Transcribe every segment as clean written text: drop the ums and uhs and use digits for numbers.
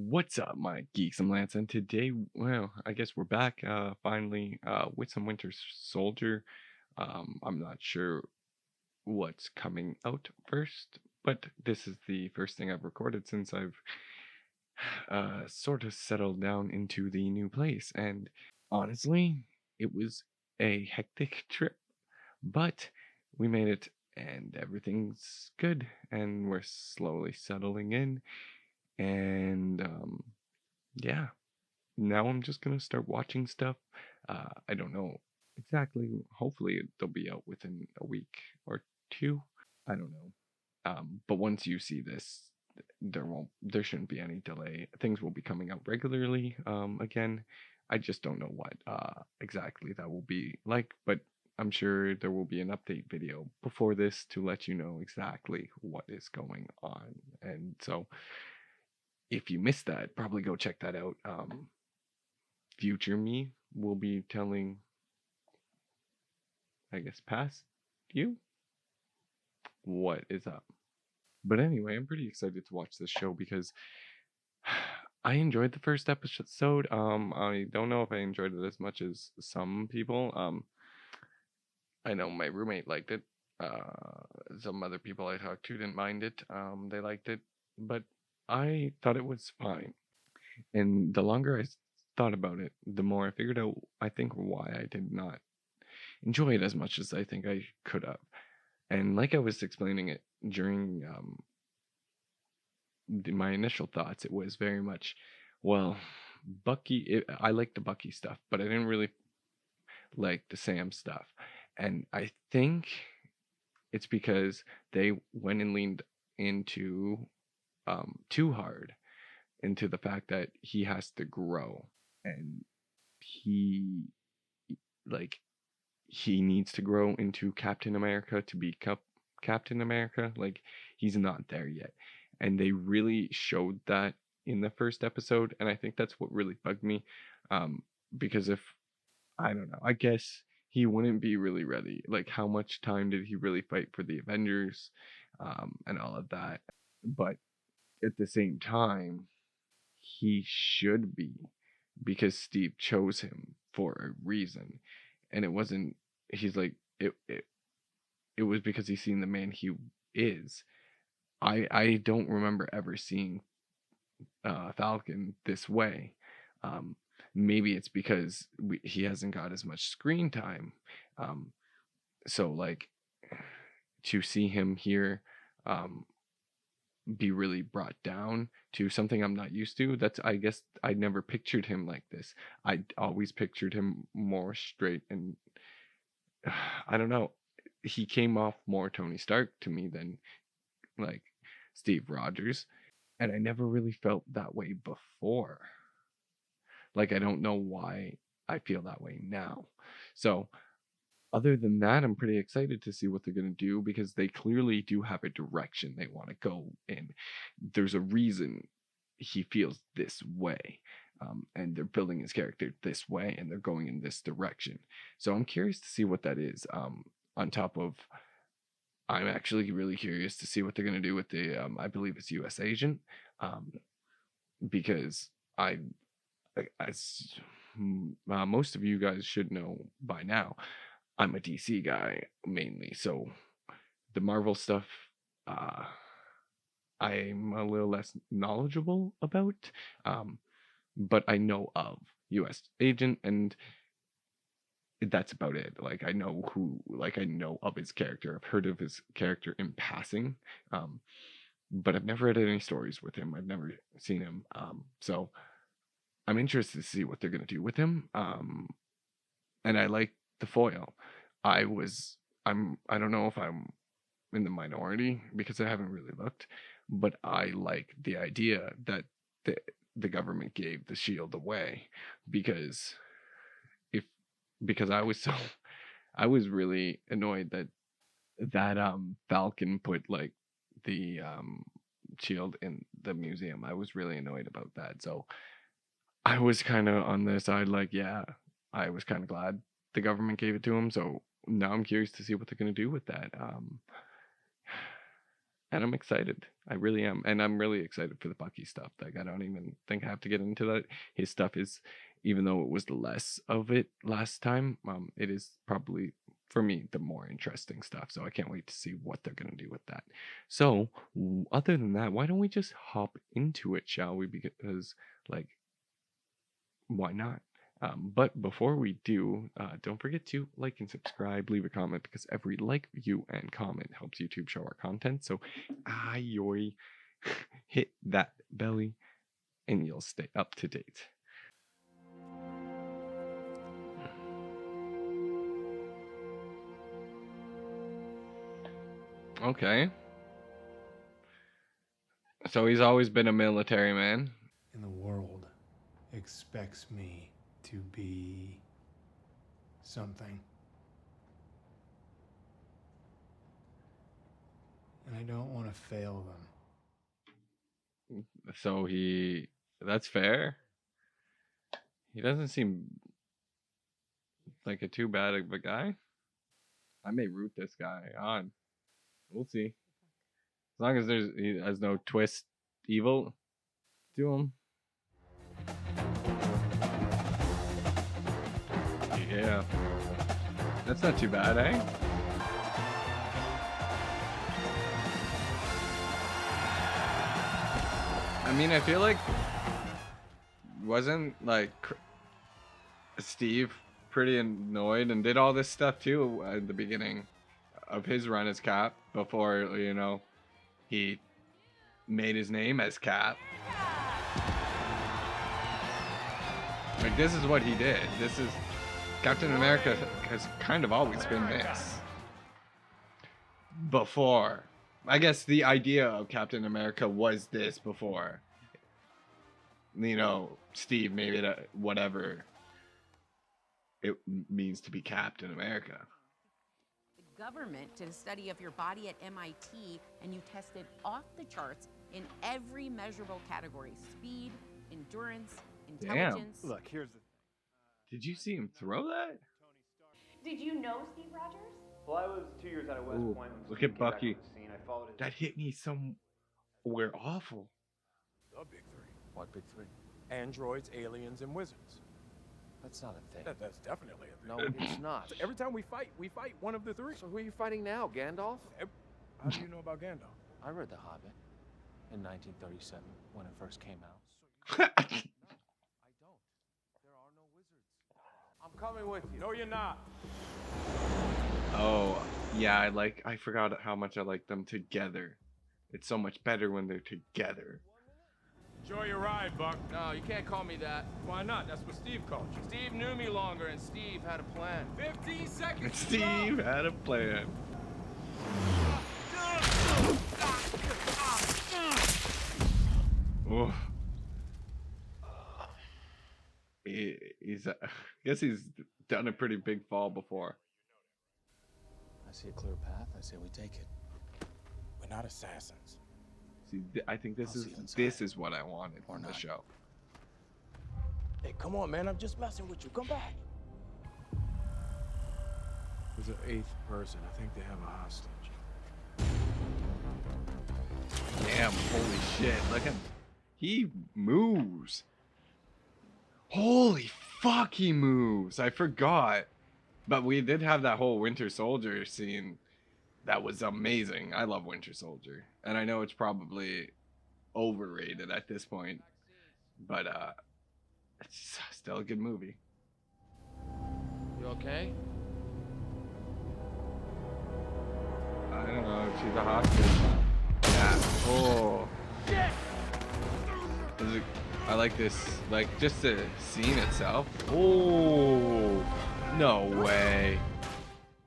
What's up, my geeks? I'm Lance, and today, well, I guess we're back finally with some Winter Soldier. I'm not sure what's coming out first, but this is the first thing I've recorded since I've sort of settled down into the new place. And honestly, it was a hectic trip, but we made it, and everything's good, and we're slowly settling in. And yeah, now I'm just gonna start watching stuff. I don't know exactly. Hopefully, they'll be out within a week or two. I don't know. But once you see this, there shouldn't be any delay. Things will be coming out regularly. Again, I just don't know what exactly that will be like, but I'm sure there will be an update video before this to let you know exactly what is going on. And so, if you missed that, probably go check that out. Future me will be telling, I guess, past you what is up. But anyway, I'm pretty excited to watch this show because I enjoyed the first episode. I don't know if I enjoyed it as much as some people. I know my roommate liked it. Some other people I talked to didn't mind it. They liked it, but I thought it was fine. And the longer I thought about it, the more I figured out, I think, why I did not enjoy it as much as I think I could have. And like I was explaining it during my initial thoughts, it was very much, well, I liked the Bucky stuff, but I didn't really like the Sam stuff. And I think it's because they went and leaned into too hard into the fact that he has to grow, and he like he needs to grow into Captain America to be Captain America. Like, he's not there yet. And they really showed that in the first episode. And I think that's what really bugged me. Because if, I don't know, I guess he wouldn't be really ready. Like, how much time did he really fight for the Avengers and all of that? But at the same time, he should be, because Steve chose him for a reason. And it wasn't, he's like, it was because he's seen the man he is. I don't remember ever seeing Falcon this way. Um, Maybe it's because he hasn't got as much screen time. Um, so like, to see him here um, be really brought down to something I'm not used to. That's, I guess, I never pictured him like this. I always pictured him more straight, and I don't know. He came off more Tony Stark to me than like Steve Rogers, and I never really felt that way before. Like, I don't know why I feel that way now. So, other than that, I'm pretty excited to see what they're going to do, because they clearly do have a direction they want to go in. There's a reason he feels this way. And they're building his character this way, and they're going in this direction. So I'm curious to see what that is. On top of, I'm actually really curious to see what they're going to do with the, I believe it's U.S. agent, um, because as most of you guys should know by now, I'm a DC guy mainly. So the Marvel stuff, uh, I'm a little less knowledgeable about, um, but I know of U.S. agent, and that's about it. Like, I know I know of his character. I've heard of his character in passing, um, but I've never read any stories with him. I've never seen him. So I'm interested to see what they're gonna do with him. And I like the foil. I was, I don't know if I'm in the minority because I haven't really looked, but I like the idea that the the government gave the shield away, because if because I was so I was really annoyed that Falcon put like the shield in the museum. I was really annoyed about that. So I was kind of on the side, like, yeah, I was kind of glad the government gave it to him. So now I'm curious to see what they're gonna do with that. and I'm excited. I really am, and I'm really excited for the Bucky stuff. Like, I don't even think I have to get into that. His stuff is, even though it was less of it last time, it is probably for me the more interesting stuff. So I can't wait to see what they're gonna do with that. So other than that, why don't we just hop into it, shall we? Because like, why not? But before we do, don't forget to like and subscribe, leave a comment, because every like, view, and comment helps YouTube show our content. So, yoy, hit that belly, and you'll stay up to date. Okay. So he's always been a military man. In the world expects me to be something. And I don't want to fail them. So that's fair. He doesn't seem like a too bad of a guy. I may root this guy on. We'll see. As long as he has no twist evil to him. Yeah. That's not too bad, eh? I mean, I feel like wasn't like Steve pretty annoyed and did all this stuff too at the beginning of his run as Cap before, you know, he made his name as Cap. Like, this is what he did. This is Captain America has kind of always been this. Before, I guess the idea of Captain America was this before. You know, Steve made it whatever it means to be Captain America. The government did a study of your body at MIT, and you tested off the charts in every measurable category: speed, endurance, intelligence. Damn. Look, here's the thing. Did you see him throw that? Did you know Steve Rogers? Well, I was 2 years out of West Ooh, Point. When look Steve at came back Bucky. on the scene. I followed his... That hit me somewhere awful. The big three. What big three? Androids, aliens, and wizards. That's not a thing. That's definitely a thing. No, it's not. So every time we fight one of the three. So who are you fighting now, Gandalf? How do you know about Gandalf? I read The Hobbit in 1937 when it first came out. I don't. There are no wizards. I'm coming with you. No, you're not. Oh, yeah, I forgot how much I like them together. It's so much better when they're together. Enjoy your ride, Buck. No, you can't call me that. Why not? That's what Steve called you. Steve knew me longer, and Steve had a plan. 15 seconds. Steve had a plan. Oh. I guess he's done a pretty big fall before. I see a clear path. I say we take it. We're not assassins. See, I think I'll see you inside. this is what I wanted Or from the not. show. Hey, come on, man. I'm just messing with you. Come back. There's an 8th person. I think they have a hostage. Damn, holy shit. Look at he moves. Holy fuck, he moves. I forgot. But we did have that whole Winter Soldier scene. That was amazing. I love Winter Soldier. And I know it's probably overrated at this point. But it's still a good movie. You okay? I don't know if she's a hostage. Yeah. Oh. I like this, like just the scene itself. Oh, no way.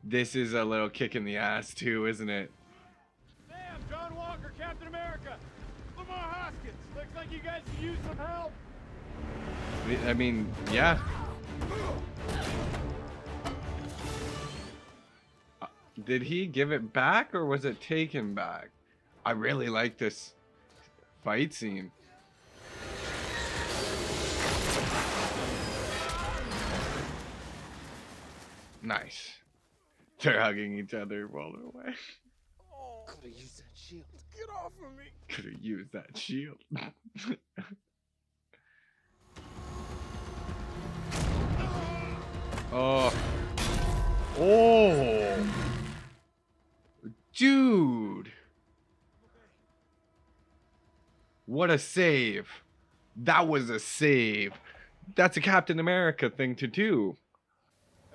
This is a little kick in the ass too, isn't it? Damn, John Walker, Captain America. Lamar Hoskins. Looks like you guys could use some help. I mean, yeah. Did he give it back or was it taken back? I really like this fight scene. Nice. They're hugging each other while they're away. Oh, Could have used that shield. Get off of me. Could have used that shield. Oh. Oh. Dude. What a save. That was a save. That's a Captain America thing to do.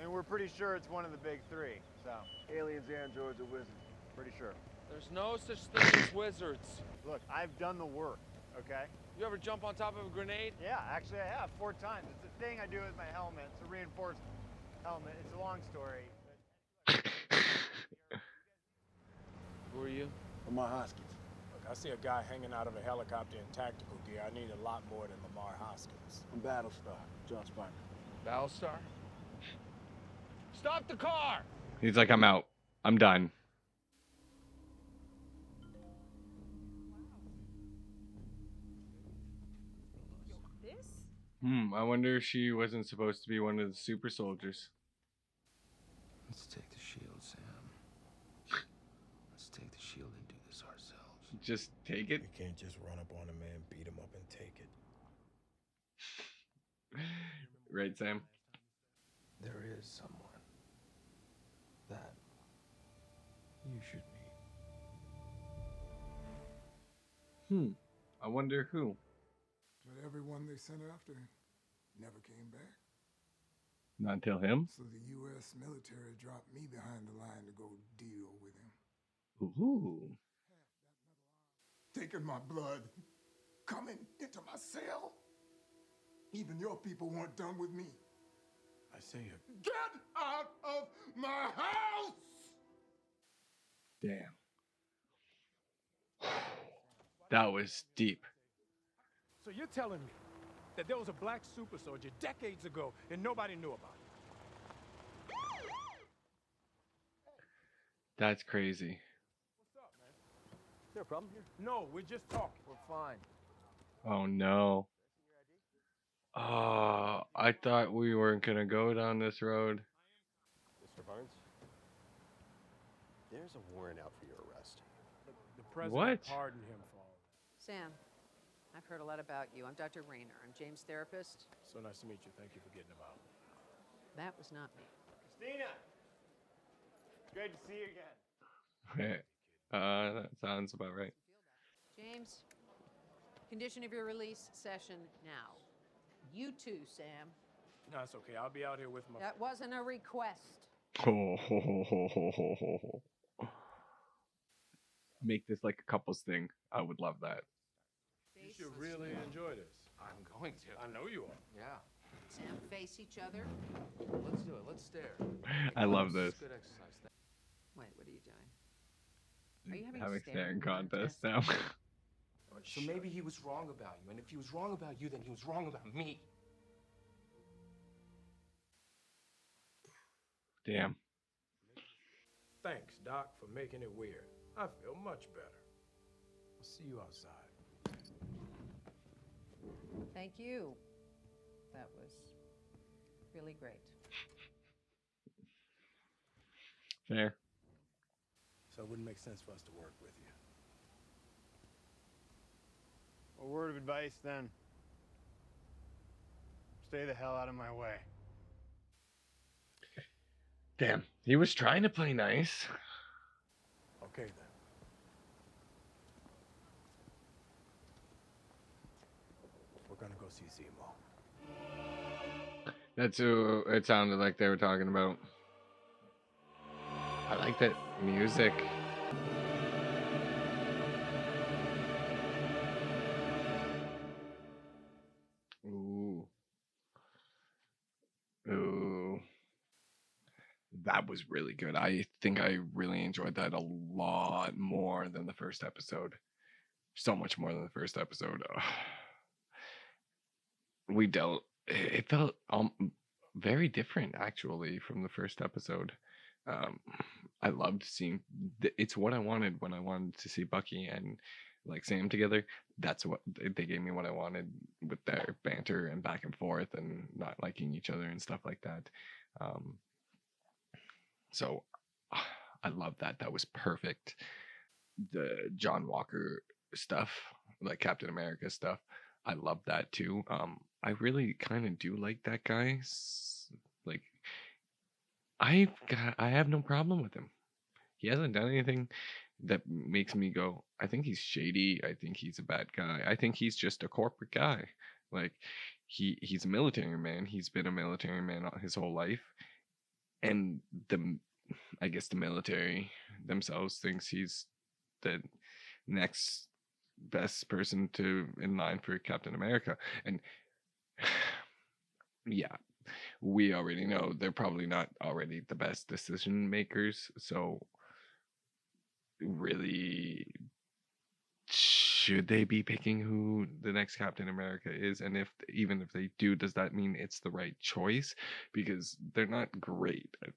And we're pretty sure it's one of the big three. So, aliens, androids, or wizards. Pretty sure. There's no such thing as wizards. Look, I've done the work, okay? You ever jump on top of a grenade? Yeah, actually I have 4 times. It's a thing I do with my helmet. It's a reinforced helmet. It's a long story. Who are you? Lamar Hoskins. Look, I see a guy hanging out of a helicopter in tactical gear. I need a lot more than Lamar Hoskins. I'm Battlestar, John Spartan. Battlestar? Stop the car! He's like, I'm out. I'm done. This? I wonder if she wasn't supposed to be one of the super soldiers. Let's take the shield, Sam. Let's take the shield and do this ourselves. Just take it. We can't just run up on a man, beat him up, and take it. Right, Sam? There is someone that you should meet. I wonder who. But everyone they sent after never came back. Not until him. So the U.S. military dropped me behind the line to go deal with him. Ooh. Taking my blood, coming into my cell. Even your people weren't done with me. I see you. Get out of my house! Damn. That was deep. So you're telling me that there was a black super soldier decades ago and nobody knew about it? That's crazy. What's up, man? Is there a problem here? No, we're just talking. We're fine. Oh no. Oh, I thought we weren't gonna go down this road. Mr. Barnes, there's a warrant out for your arrest. The president What? pardoned him for all that. Sam, I've heard a lot about you. I'm Dr. Rayner. I'm James' therapist. So nice to meet you. Thank you for getting him out. That was not me. Christina! It's great to see you again. That sounds about right. James, condition of your release session now. You too, Sam. No, it's okay. I'll be out here with my... That wasn't a request. Make this like a couples thing. I would love that. You should really enjoy this. I'm going to. I know you are. Yeah. Sam, face each other. Let's do it. Let's stare. I love this. Good exercise. Wait, what are you doing? Are you having Having a staring staring contest now. So maybe he was wrong about you, and if he was wrong about you, then he was wrong about me. Damn. Thanks, Doc, for making it weird. I feel much better. I'll see you outside. Thank you. That was really great. Fair. So it wouldn't make sense for us to work with you. A word of advice then. Stay the hell out of my way. Damn. He was trying to play nice. Okay, then. We're gonna go see Zemo. That's who it sounded like they were talking about. I like that music. Ooh. Ooh. That was really good. I think I really enjoyed that a lot more than the first episode. So much more than the first episode. It felt very different actually from the first episode. I loved seeing it's what I wanted when I wanted to see Bucky and like Sam together. That's what they gave me, what I wanted, with their banter and back and forth and not liking each other and stuff like that. So I love that. That was perfect. the John Walker stuff, like Captain America stuff. I love that too. I really kind of do like that guy. Like I have no problem with him. He hasn't done anything that makes me go, I think he's shady. I think he's a bad guy. I think he's just a corporate guy. Like he's a military man. He's been a military man his whole life. And I guess the military themselves thinks he's the next best person to in line for Captain America. And yeah, we already know they're probably not already the best decision makers. So really, should they be picking who the next Captain America is? And if even if they do, does that mean it's the right choice? Because they're not great at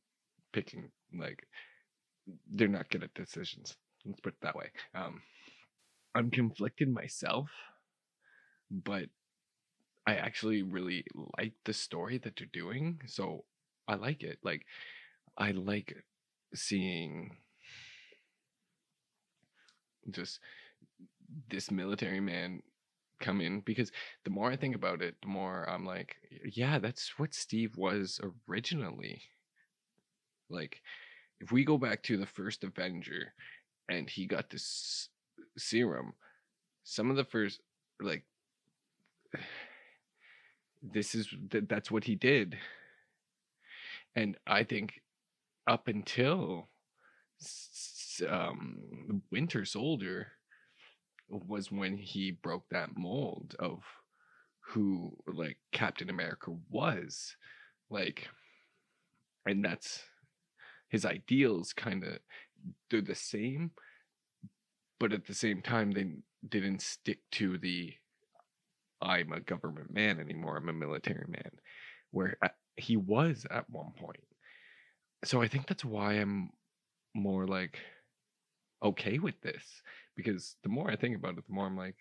picking, like they're not good at decisions. Let's put it that way. I'm conflicted myself, but I actually really like the story that they're doing. So I like it. Like I like seeing just this military man come in, because the more I think about it, the more I'm like, yeah, that's what Steve was originally. Like, if we go back to the first Avenger and he got this serum, some of the first, like, that's what he did. And I think up until Winter Soldier was when he broke that mold of who like Captain America was, like, and that's his ideals kind of, they're the same, but at the same time they didn't stick to the I'm a government man anymore, I'm a military man, where he was at one point. So I think that's why I'm more like okay with this, because the more I think about it, the more I'm like,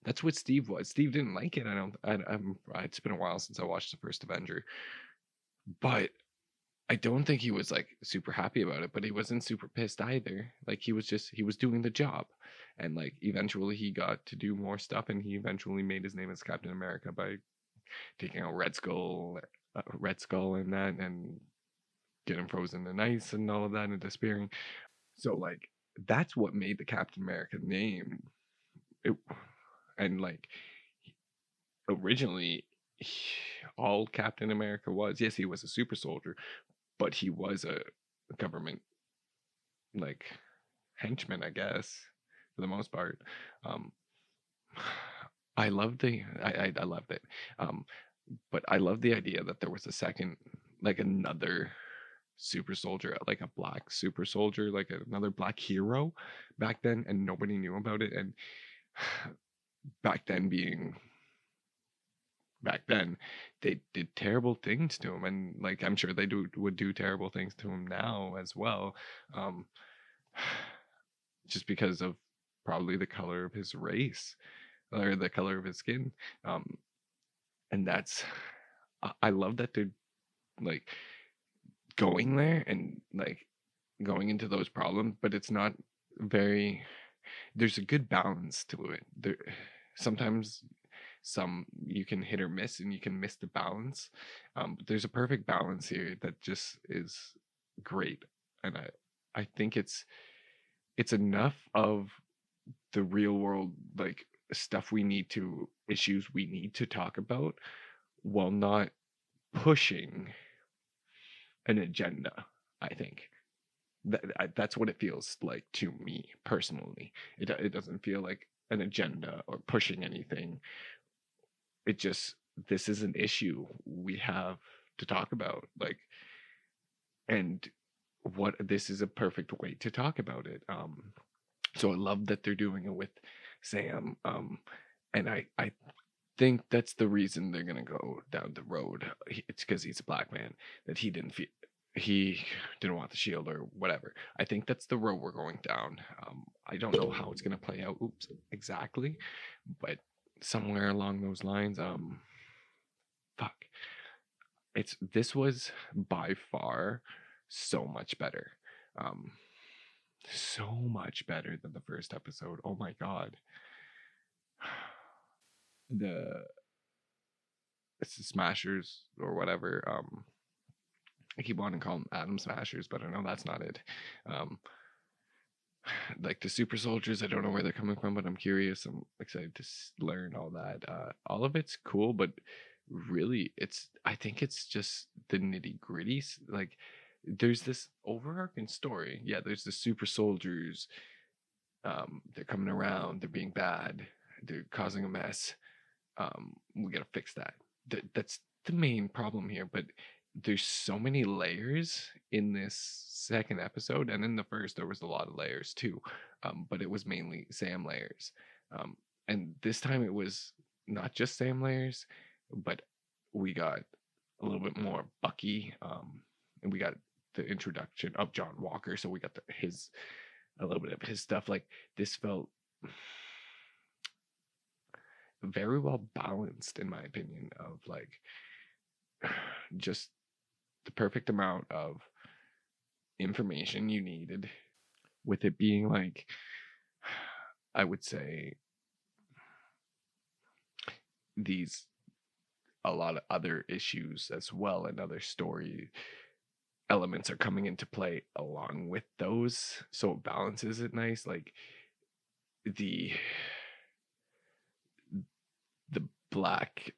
that's what Steve was. Steve didn't like it. It's been a while since I watched the first Avenger, but I don't think he was like super happy about it, but he wasn't super pissed either. Like he was doing the job, and like eventually he got to do more stuff, and he eventually made his name as Captain America by taking out Red Skull, and that, and getting frozen in ice and all of that, and disappearing. So like that's what made the Captain America name. It, and like originally, all Captain America was, yes, he was a super soldier, but he was a government like henchman, I guess, for the most part. Um, I loved I loved it. But I love the idea that there was a second, like another super soldier, like a black super soldier, like another black hero back then, and nobody knew about it. And back then being back then, they did terrible things to him, and like I'm sure they would do terrible things to him now as well, um, just because of probably the color of his race or the color of his skin, and that's I love that they're like going there and like going into those problems, but it's not very. There's a good balance to it. There sometimes some you can hit or miss and you can miss the balance, but there's a perfect balance here that just is great. And I think it's enough of the real world, like stuff issues we need to talk about, while not pushing an agenda. I think that's what it feels like to me personally. It doesn't feel like an agenda or pushing anything. It just, this is an issue we have to talk about, like, and what this is a perfect way to talk about it. So I love that they're doing it with Sam, and I think that's the reason they're gonna go down the road. It's because he's a black man, that he didn't want the shield or whatever. I think that's the road we're going down. I don't know how it's gonna play out. Oops, exactly, but somewhere along those lines, fuck. This was by far so much better. Um, so much better than the first episode. Oh my god. It's the Smashers or whatever. I keep wanting to call them Atom Smashers, but I know that's not it. Like the super soldiers, I don't know where they're coming from, but I'm curious. I'm excited to learn all that. All of it's cool, but really, I think it's just the nitty gritty. Like, there's this overarching story. Yeah, there's the super soldiers. They're coming around. They're being bad. They're causing a mess. We gotta fix that. That's the main problem here. But there's so many layers in this second episode, and in the first there was a lot of layers too. But it was mainly Sam layers. And this time it was not just Sam layers, but we got a little bit more Bucky. And we got the introduction of John Walker, so we got a little bit of his stuff. Like, this felt very well balanced, in my opinion, of like just the perfect amount of information you needed, with it being like, I would say, a lot of other issues as well, and other story elements are coming into play along with those, so it balances it nice. Like the black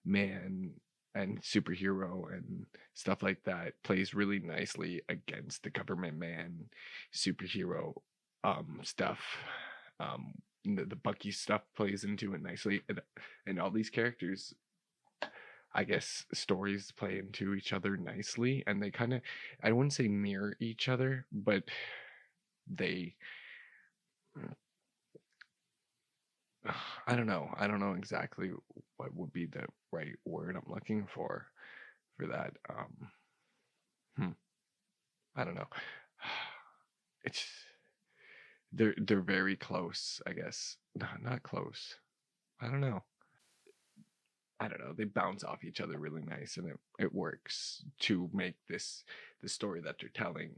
man and superhero and stuff like that plays really nicely against the government man superhero stuff. The Bucky stuff plays into it nicely, and all these characters, I guess, stories play into each other nicely, and they kind of, I wouldn't say mirror each other, but they, I don't know exactly what would be the right word I'm looking for that. I don't know. It's they're very close, I guess. Not close. I don't know. They bounce off each other really nice, and it works to make the story that they're telling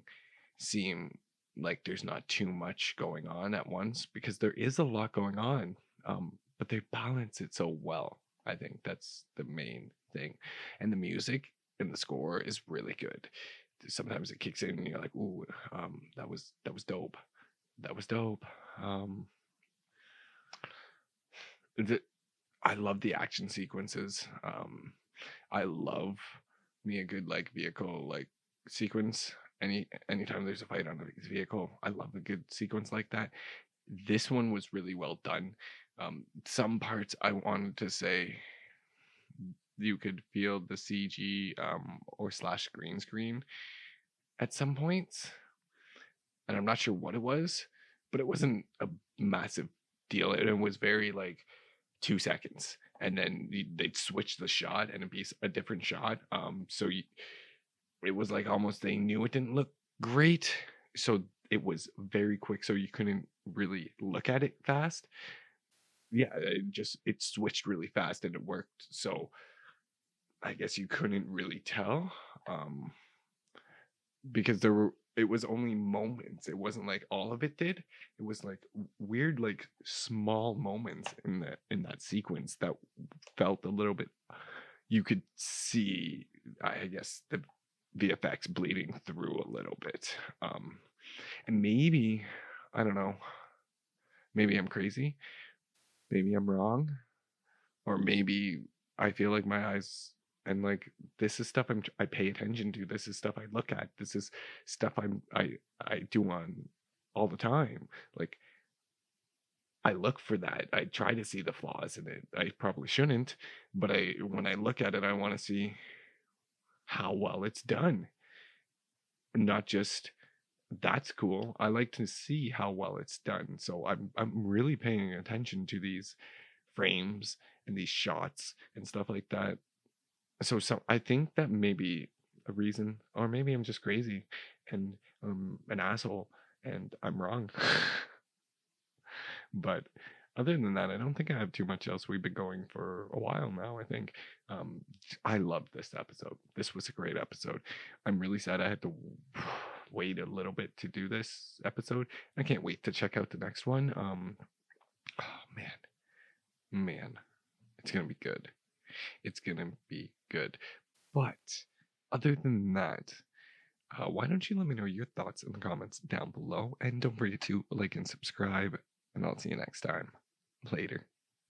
seem like there's not too much going on at once, because there is a lot going on. But they balance it so well. I think that's the main thing. And the music and the score is really good. Sometimes it kicks in and you're like, ooh, that was dope. That was dope. I love the action sequences. I love me a good like vehicle like sequence. Anytime there's a fight on a vehicle, I love a good sequence like that. This one was really well done. Some parts I wanted to say you could feel the CG or / green screen at some points, and I'm not sure what it was, but it wasn't a massive deal. It was very like 2 seconds, and then they'd switch the shot and it'd be a different shot. It was like almost they knew it didn't look great, so it was very quick, so you couldn't really look at it fast. Yeah, it switched really fast and it worked. So I guess you couldn't really tell, because it was only moments. It wasn't like all of it did. It was like weird, like small moments in that sequence that felt a little bit. You could see, I guess, the VFX bleeding through a little bit. And maybe, I don't know, maybe I'm crazy, maybe I'm wrong, or maybe I feel like my eyes, and like, this is stuff I pay attention to. This is stuff I look at. This is stuff I do on all the time. Like, I look for that. I try to see the flaws in it. I probably shouldn't, but when I look at it, I want to see how well it's done. Not just that's cool. I like to see how well it's done. So I'm really paying attention to these frames and these shots and stuff like that. So I think that may be a reason, or maybe I'm just crazy and an asshole and I'm wrong. But other than that, I don't think I have too much else. We've been going for a while now, I think. I loved this episode. This was a great episode. I'm really sad I had to wait a little bit to do this episode. I can't wait to check out the next one. Oh man, it's gonna be good. It's gonna be good. But other than that, why don't you let me know your thoughts in the comments down below, and don't forget to like and subscribe, and I'll see you next time. Later.